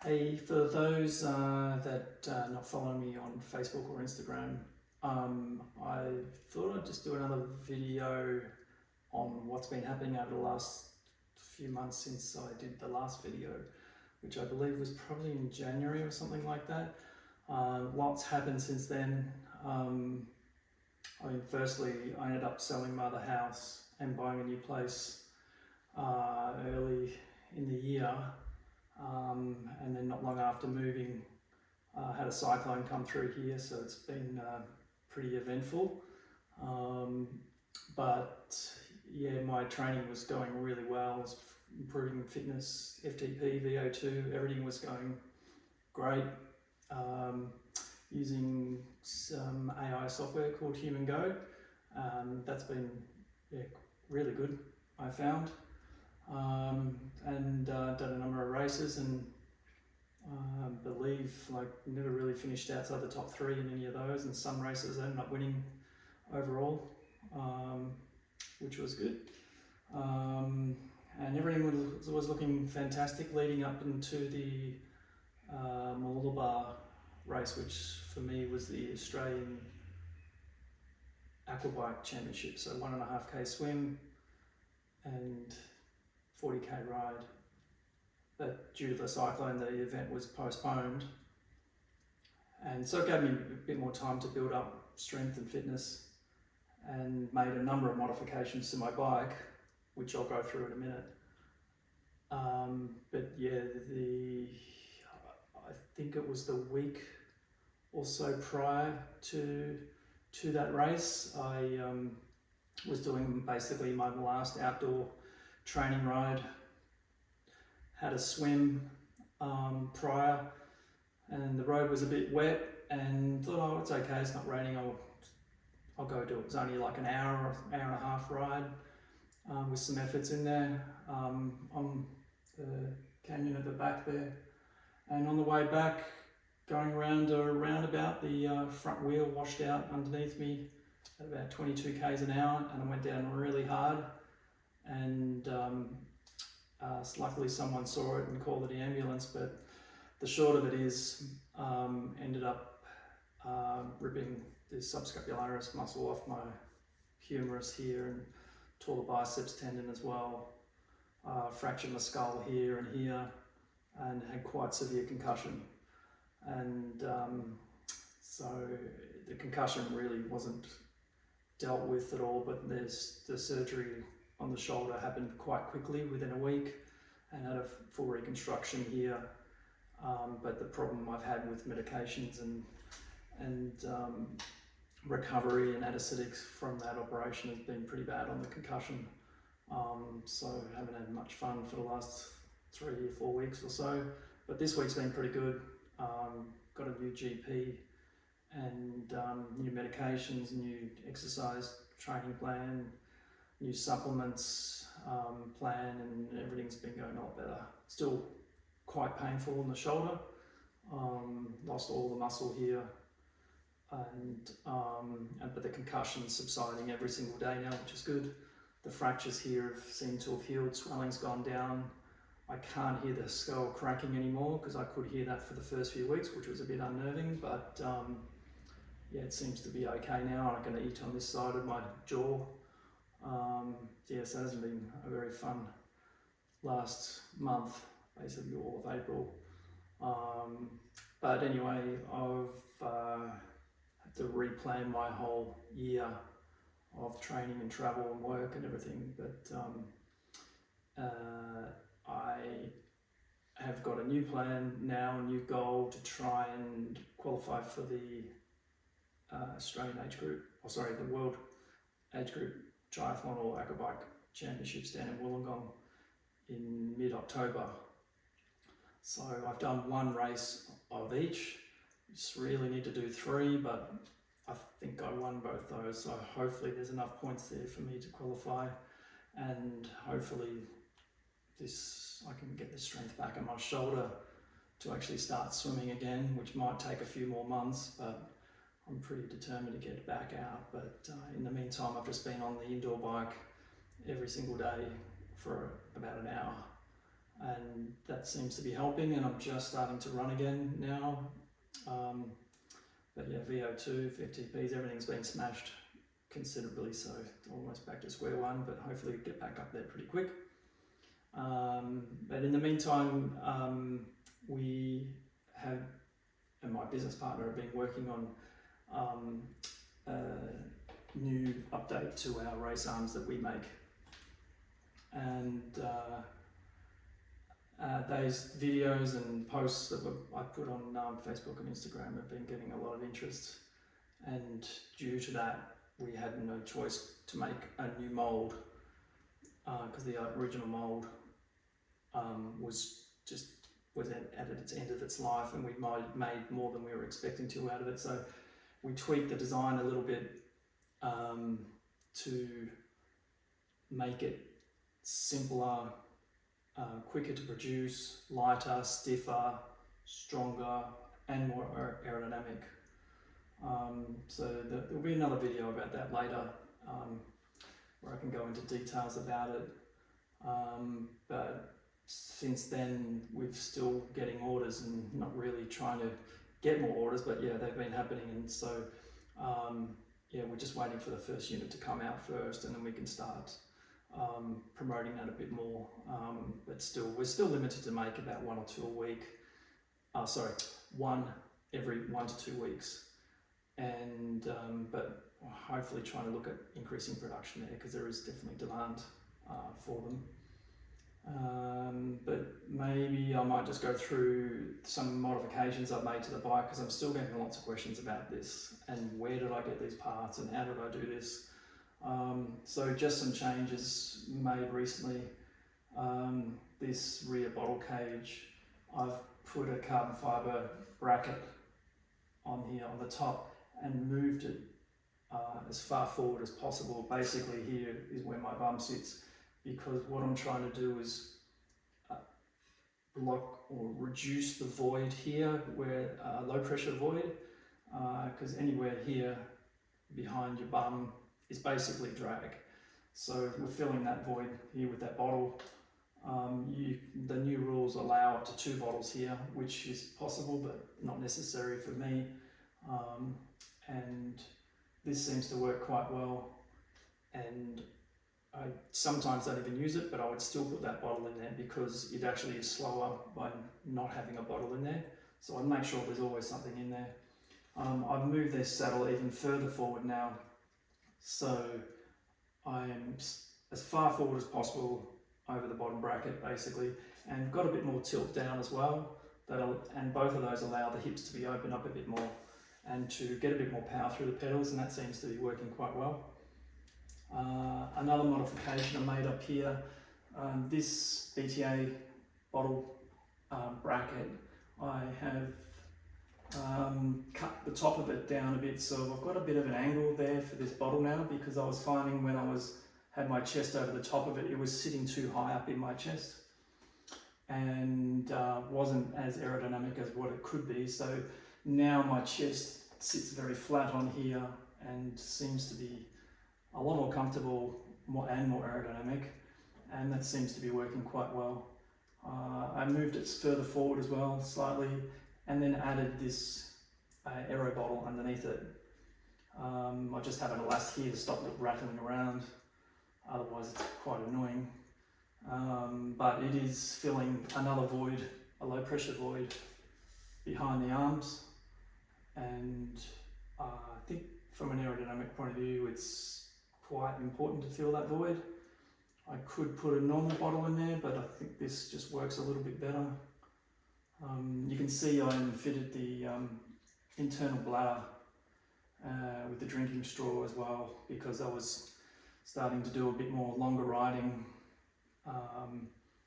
Hey, for those that not following me on Facebook or Instagram, I thought I'd just do another video on what's been happening over the last few months since I did the last video, which I believe was probably in January or something like that. Lots happened since then. Firstly, I ended up selling my other house and buying a new place early in the year. And then not long after moving, had a cyclone come through here, so it's been pretty eventful. But yeah, my training was going really well. I was improving fitness, FTP, VO2, everything was going great. Using some AI software called Human Go. That's been really good, I found. And done a number of races and believe never really finished outside the top 3 in any of those, and some races I ended up winning overall, which was good. And everything was looking fantastic leading up into the Mooloolaba race, which for me was the Australian Aquabike Championship, so 1.5k swim and 40k ride. But due to the cyclone, the event was postponed, and so it gave me a bit more time to build up strength and fitness, and made a number of modifications to my bike, which I'll go through in a minute. But yeah, I think it was the week or so prior to that race, I was doing basically my last outdoor training ride. Had a swim prior, and the road was a bit wet, and thought, oh, it's okay, it's not raining, I'll go do it. It was only like an hour and a half ride with some efforts in there on the canyon at the back there. And on the way back, going around a roundabout, the front wheel washed out underneath me at about 22 k's an hour, and I went down really hard. And luckily someone saw it and called the ambulance, but the short of it is ended up ripping the subscapularis muscle off my humerus here, and tore the biceps tendon as well, fractured my skull here and here, and had quite severe concussion. And so the concussion really wasn't dealt with at all, but the surgery on the shoulder happened quite quickly within a week, and had a full reconstruction here. But the problem I've had with medications and recovery and anesthetics from that operation has been pretty bad on the concussion. So I haven't had much fun for the last 3 or 4 weeks or so, but this week's been pretty good. Got a new GP and new medications, new exercise training plan, new supplements plan, and everything's been going a lot better. Still quite painful in the shoulder. Lost all the muscle here, but the concussion's subsiding every single day now, which is good. The fractures here seem to have healed, swelling's gone down. I can't hear the skull cracking anymore, because I could hear that for the first few weeks, which was a bit unnerving, but yeah, it seems to be okay now, and I can eat on this side of my jaw. So it hasn't been a very fun last month, basically all of April. But anyway, I've had to replan my whole year of training and travel and work and everything, but I have got a new plan now, a new goal to try and qualify for the Australian age group, the World Age Group Triathlon or Aquabike Championships down in Wollongong in mid-October. So I've done 1 race of each. Just really need to do 3, but I think I won both those, so hopefully there's enough points there for me to qualify, and hopefully I can get the strength back in my shoulder to actually start swimming again, which might take a few more months, but I'm pretty determined to get back out. But in the meantime, I've just been on the indoor bike every single day for about an hour, and that seems to be helping, and I'm just starting to run again now. But yeah, VO2, FTPs, everything's been smashed considerably, so almost back to square one, but hopefully get back up there pretty quick. But in the meantime, we have, and my business partner have been working on a new update to our race arms that we make, and those videos and posts that I put on Facebook and Instagram have been getting a lot of interest, and due to that we had no choice to make a new mould, because the original mould was at its end of its life, and we made more than we were expecting to out of it. So we tweaked the design a little bit to make it simpler, quicker to produce, lighter, stiffer, stronger, and more aerodynamic. So there'll be another video about that later, where I can go into details about it. But since then, we're still getting orders and not really trying to get more orders, but yeah, they've been happening, and so yeah, we're just waiting for the first unit to come out first, and then we can start promoting that a bit more. But still, we're still limited to make about one or two a week. One every 1 to 2 weeks, and but hopefully trying to look at increasing production there, because there is definitely demand for them. But maybe I might just go through some modifications I've made to the bike, because I'm still getting lots of questions about this, and where did I get these parts, and how did I do this. So just some changes made recently. This rear bottle cage, I've put a carbon fibre bracket on here on the top and moved it as far forward as possible. Basically here is where my bum sits, because what I'm trying to do is block or reduce the void here, where low pressure void, because anywhere here behind your bum is basically drag. So we're filling that void here with that bottle. The new rules allow up to 2 bottles here, which is possible but not necessary for me, and this seems to work quite well, and I sometimes don't even use it, but I would still put that bottle in there because it actually is slower by not having a bottle in there. So I'd make sure there's always something in there. I've moved this saddle even further forward now, so I am as far forward as possible over the bottom bracket basically, and got a bit more tilt down as well, and both of those allow the hips to be opened up a bit more and to get a bit more power through the pedals, and that seems to be working quite well. Another modification I made up here, this BTA bottle bracket, I have cut the top of it down a bit, so I've got a bit of an angle there for this bottle now, because I was finding when I had my chest over the top of it, it was sitting too high up in my chest and wasn't as aerodynamic as what it could be. So now my chest sits very flat on here and seems to be a lot more comfortable and more aerodynamic, and that seems to be working quite well. I moved it further forward as well slightly, and then added this aero bottle underneath it. I just have an elast here to stop it rattling around, otherwise it's quite annoying. But it is filling another void, a low pressure void behind the arms, and I think from an aerodynamic point of view it's quite important to fill that void. I could put a normal bottle in there, but I think this just works a little bit better. You can see I fitted the internal bladder with the drinking straw as well, because I was starting to do a bit more longer riding.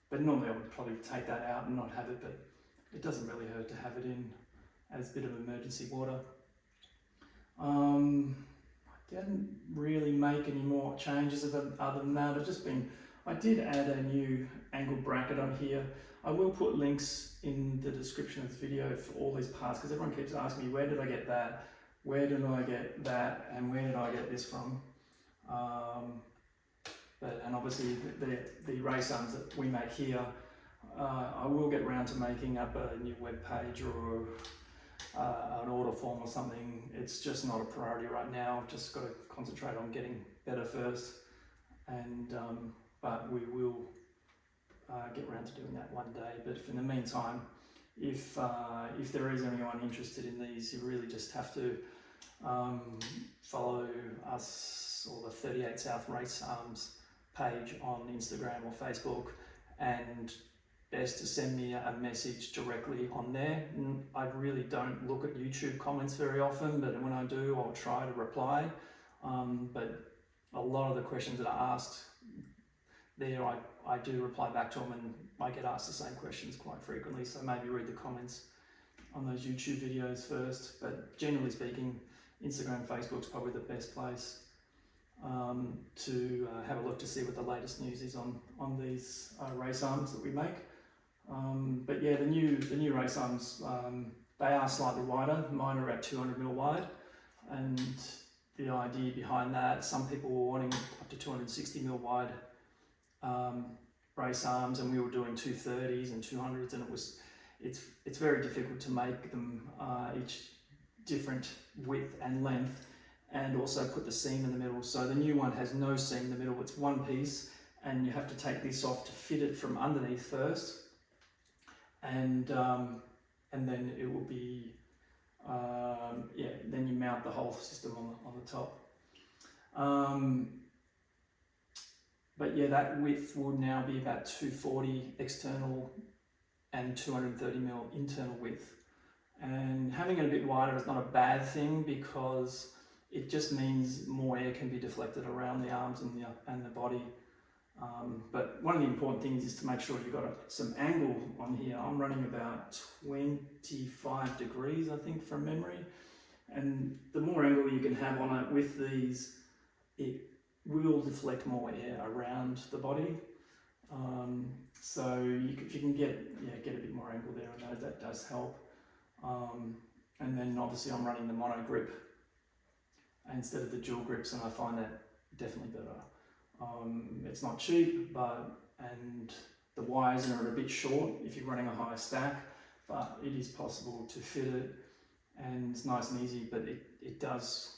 But normally I would probably take that out and not have it, but it doesn't really hurt to have it in as a bit of emergency water. I didn't really make any more changes other than that. I did add a new angle bracket on here. I will put links in the description of this video for all these parts, because everyone keeps asking me, where did I get that? Where did I get that? And where did I get this from? And obviously the race arms that we make here, I will get round to making up a new web page or an order form or something. It's just not a priority right now. I've just got to concentrate on getting better first, and but we will get round to doing that one day. But in the meantime, if there is anyone interested in these, you really just have to follow us or the 38 South Race Arms page on Instagram or Facebook, and best to send me a message directly on there. I really don't look at YouTube comments very often, but when I do, I'll try to reply. But a lot of the questions that are asked there, I do reply back to them, and I get asked the same questions quite frequently, so maybe read the comments on those YouTube videos first. But generally speaking, Instagram, Facebook's probably the best place to have a look to see what the latest news is on these race arms that we make. But yeah, the new race arms, they are slightly wider. Mine are about 200mm wide, and the idea behind that, some people were wanting up to 260mm wide race arms, and we were doing 230s and 200s, and it's very difficult to make them each different width and length, and also put the seam in the middle. So the new one has no seam in the middle, it's one piece, and you have to take this off to fit it from underneath first, and then it will be then you mount the whole system on the top. But yeah, that width will now be about 240 external and 230mm internal width. And having it a bit wider is not a bad thing, because it just means more air can be deflected around the arms and the body. But one of the important things is to make sure you've got some angle on here. I'm running about 25 degrees, I think, from memory. And the more angle you can have on it with these, it will deflect more air around the body. So if you can get a bit more angle there, I know that does help. And then obviously I'm running the mono grip instead of the dual grips, and I find that definitely better. It's not cheap, and the wires are a bit short if you're running a high stack, but it is possible to fit it, and it's nice and easy, but it does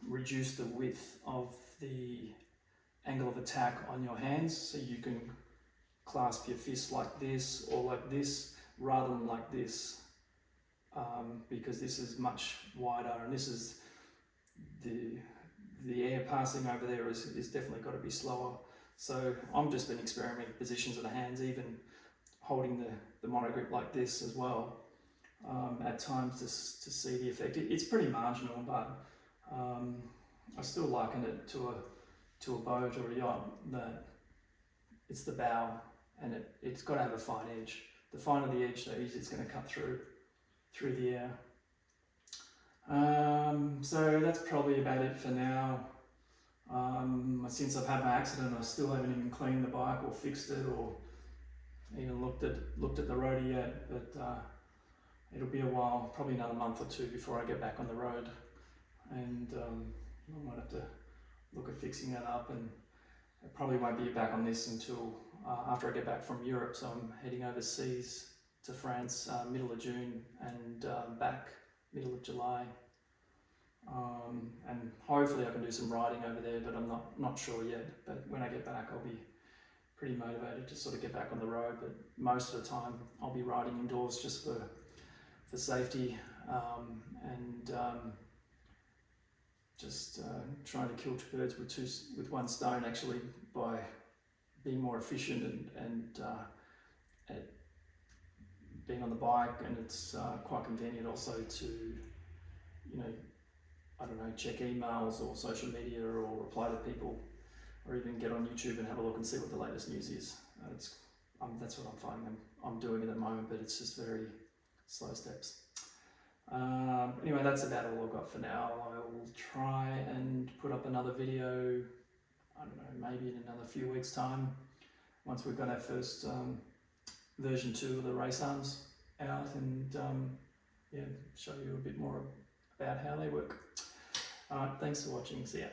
reduce the width of the angle of attack on your hands, so you can clasp your fist like this or like this rather than like this, because this is much wider, and this is the air passing over there is definitely got to be slower. So I'm just been experimenting with positions of the hands, even holding the mono grip like this as well, at times to see the effect. It's pretty marginal, but I still liken it to a boat or a yacht, that it's the bow, and it's got to have a fine edge. The finer the edge, the easier it's going to cut through the air. So that's probably about it for now. Since I've had my accident, I still haven't even cleaned the bike or fixed it or even looked at the rotor yet, but it'll be a while, probably another month or two before I get back on the road, and I might have to look at fixing that up, and I probably won't be back on this until after I get back from Europe. So I'm heading overseas to France middle of June, and back middle of July, and hopefully I can do some riding over there, but I'm not sure yet. But when I get back, I'll be pretty motivated to sort of get back on the road, but most of the time I'll be riding indoors just for safety, and just trying to kill two birds with one stone, actually, by being more efficient and at being on the bike. And it's quite convenient also to, I don't know, check emails or social media or reply to people, or even get on YouTube and have a look and see what the latest news is. That's what I'm finding I'm doing at the moment, but it's just very slow steps. Anyway, that's about all I've got for now. I will try and put up another video, I don't know, maybe in another few weeks' time, once we've got our first version 2 of the race arms out, and show you a bit more about how they work. Alright, thanks for watching, see ya.